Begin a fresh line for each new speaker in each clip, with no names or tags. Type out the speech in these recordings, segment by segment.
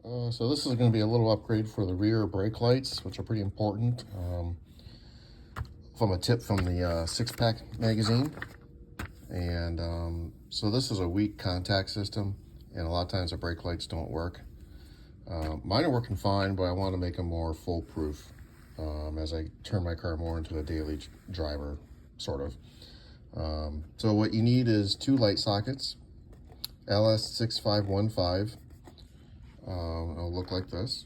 So this is going to be a little upgrade for the rear brake lights, which are pretty important. From a tip from the six-pack magazine. And so this is a weak contact system, and a lot of times the brake lights don't work. Mine are working fine, but I want to make them more foolproof as I turn my car more into a daily driver, sort of. So what you need is two light sockets, LS6515. It'll look like this.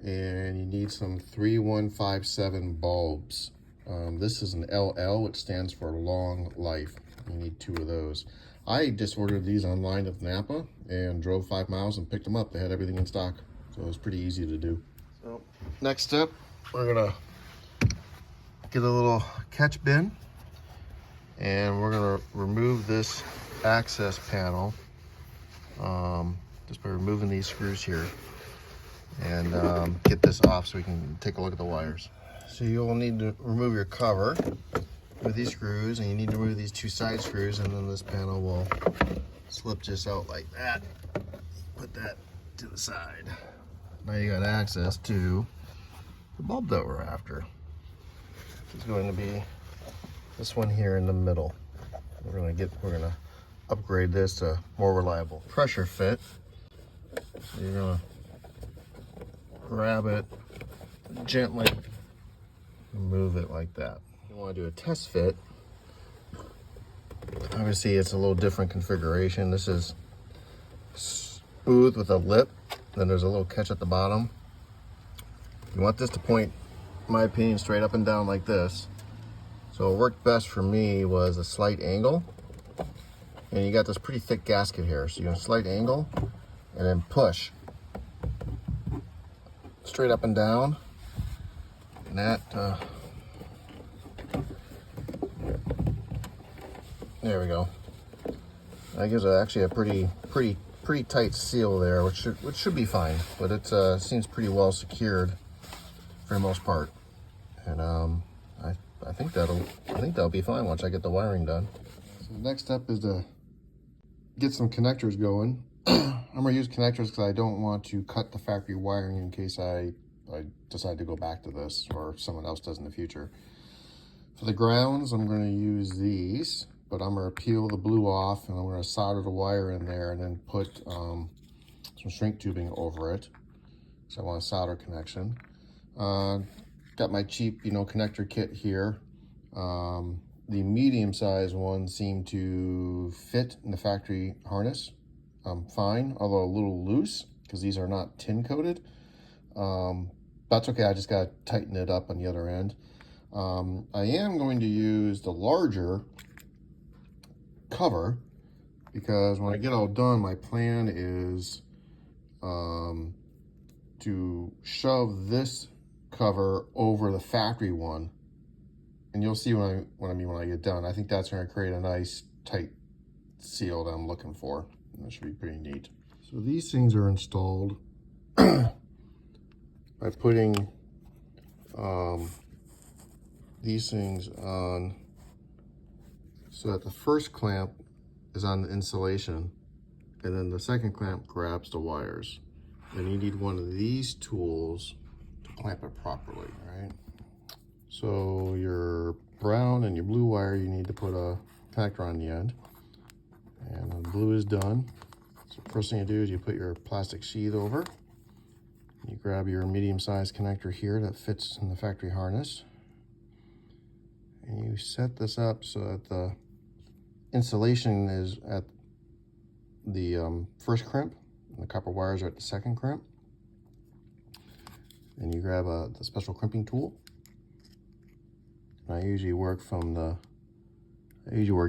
And you need some 3157 bulbs. This is an LL, which stands for long life. You need two of those. I just ordered these online at Napa and drove 5 miles and picked them up. They had everything in stock, so it was pretty easy to do. So next step, we're gonna get a little catch bin, and we're gonna remove this access panel just by removing these screws here, and get this off so we can take a look at the wires. So you'll need to remove your cover with these screws, and you need to remove these two side screws, and then this panel will slip just out like that. Put that to the side. Now you got access to the bulb that we're after. It's going to be this one here in the middle. We're gonna upgrade this to more reliable pressure fit. So you're gonna grab it gently and move it like that. You want to do a test fit. Obviously it's a little different configuration. This is smooth with a lip, then there's a little catch at the bottom. You want this to point, in my opinion, straight up and down like this. So what worked best for me was a slight angle, and you got this pretty thick gasket here, so you're gonna slight angle and then push straight up and down, and that there we go. That gives actually a pretty tight seal there, which should be fine, but it seems pretty well secured for the most part. And I think that'll be fine once I get the wiring done. So the next step is to get some connectors going. I'm gonna use connectors because I don't want to cut the factory wiring in case I decide to go back to this, or someone else does in the future. For the grounds, I'm going to use these, but I'm going to peel the blue off, and I'm going to solder the wire in there and then put some shrink tubing over it. So I want a solder connection. Got my cheap, connector kit here. The medium-sized ones seem to fit in the factory harness fine, although a little loose because these are not tin coated. That's okay, I just got to tighten it up on the other end. I am going to use the larger cover because when I get all done, my plan is to shove this cover over the factory one, and you'll see what I mean when I get done. I think that's going to create a nice tight seal that I'm looking for. That should be pretty neat. So these things are installed by putting these things on so that the first clamp is on the insulation, and then the second clamp grabs the wires. Then you need one of these tools to clamp it properly, right? So your brown and your blue wire, you need to put a connector on the end. And when the blue is done, so the first thing you do is you put your plastic sheath over. You grab your medium-sized connector here that fits in the factory harness. And you set this up so that the insulation is at the first crimp, and the copper wires are at the second crimp. And you grab the special crimping tool. And I usually work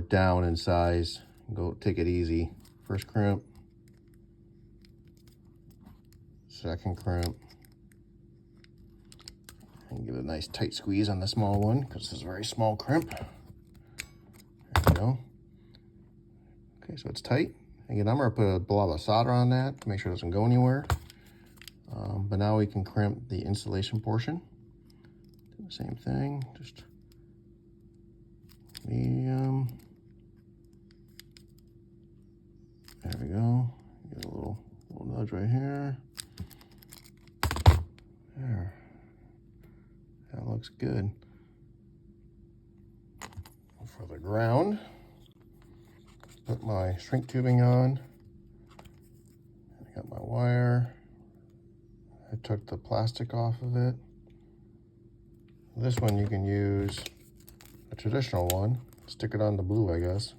down in size. Go take it easy. First crimp, second crimp, and give it a nice tight squeeze on the small one because this is a very small crimp. There we go. Okay, so it's tight. Again, I'm going to put a blob of solder on that to make sure it doesn't go anywhere. But now we can crimp the insulation portion. Do the same thing, just medium. There we go. Get a little nudge right here. looks good. For the ground, put my shrink tubing on. I got my wire. I took the plastic off of it. This one you can use a traditional one. Stick it on the blue, I guess.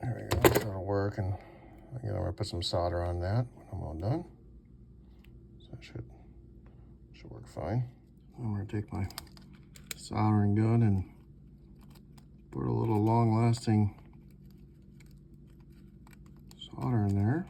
There we go, so it'll work, and again, I'm gonna put some solder on that when I'm all done. So that should work fine. I'm gonna take my soldering gun and put a little long-lasting solder in there.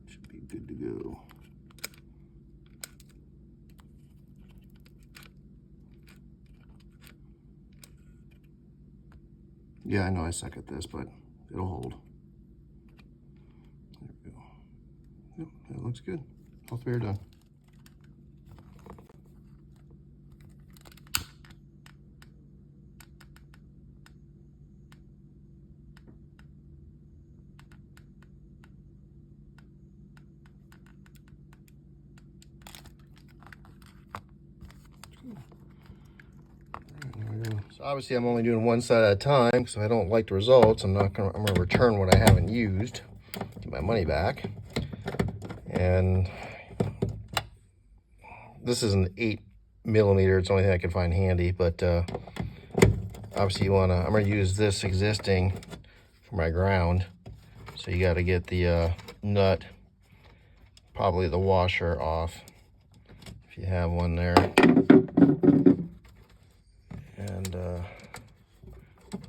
Should be good to go. Yeah, I know I suck at this, but it'll hold. There we go. Yep, that looks good. All three are done. So obviously I'm only doing one side at a time because I don't like the results. I'm gonna return what I haven't used, get my money back. And this is an 8mm. It's the only thing I can find handy, but obviously I'm gonna use this existing for my ground. So you got to get the nut, probably the washer off if you have one there. And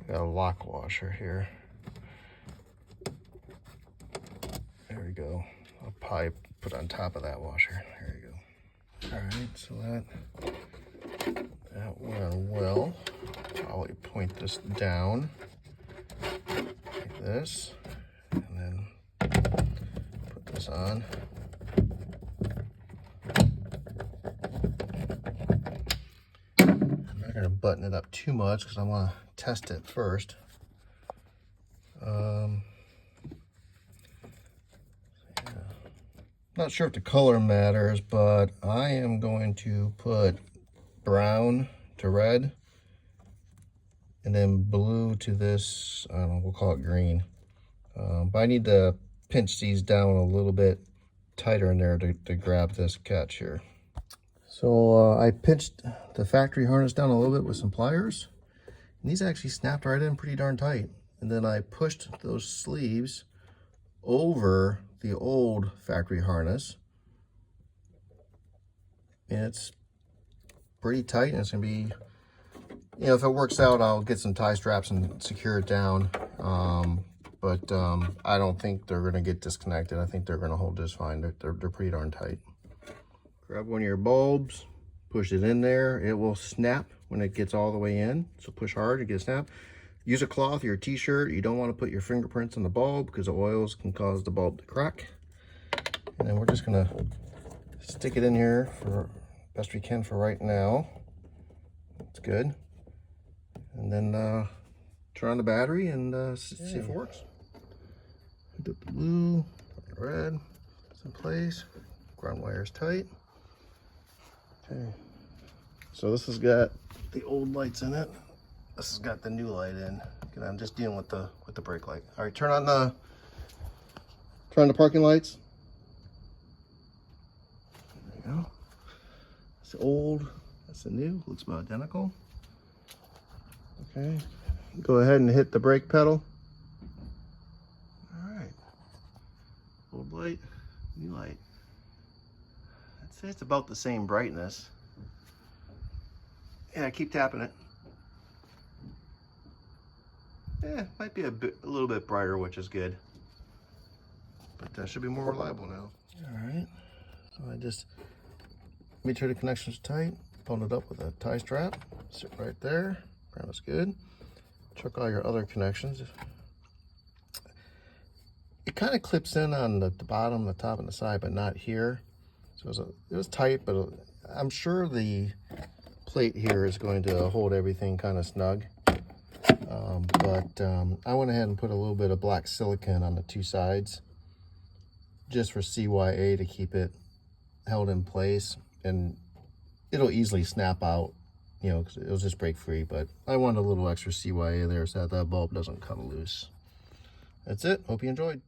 got a lock washer here. There we go. I'll probably put on top of that washer. There you go. All right, so that went on well. Probably point this down like this, and then put this on. I'm not going to button it up too much because I want to test it first. Yeah. Not sure if the color matters, but I am going to put brown to red and then blue to this, I don't know, we'll call it green. But I need to pinch these down a little bit tighter in there to grab this catch here. So I pinched the factory harness down a little bit with some pliers, and these actually snapped right in pretty darn tight. And then I pushed those sleeves over the old factory harness, and it's pretty tight, and it's gonna be, you know, if it works out, I'll get some tie straps and secure it down. But I don't think they're gonna get disconnected. I think they're gonna hold just fine. They're pretty darn tight. Grab one of your bulbs, push it in there. It will snap when it gets all the way in. So push hard to get a snap. Use a cloth or your t-shirt. You don't want to put your fingerprints on the bulb because the oils can cause the bulb to crack. And then we're just gonna stick it in here for best we can for right now. That's good. And then turn on the battery and see if it works. Hook up the blue, the red, it's in place. Ground wire is tight. Okay. So this has got the old lights in it. This has got the new light in. And I'm just dealing with the brake light. All right, turn on the parking lights. There you go. That's the old, that's the new. Looks about identical. Okay. Go ahead and hit the brake pedal. All right. Old light, new light. I'd say it's about the same brightness. Yeah, keep tapping it. Yeah, might be a little bit brighter, which is good. But that should be more reliable now. All right, so I just made sure the connection's tight, pulled it up with a tie strap, sit right there, ground is good. check all your other connections. It kind of clips in on the bottom, the top, and the side, but not here. So it was tight, but I'm sure the plate here is going to hold everything kind of snug. I went ahead and put a little bit of black silicone on the two sides just for CYA to keep it held in place, and it'll easily snap out, you know, 'cause it'll just break free. But I want a little extra CYA there so that bulb doesn't come loose. That's it. Hope you enjoyed.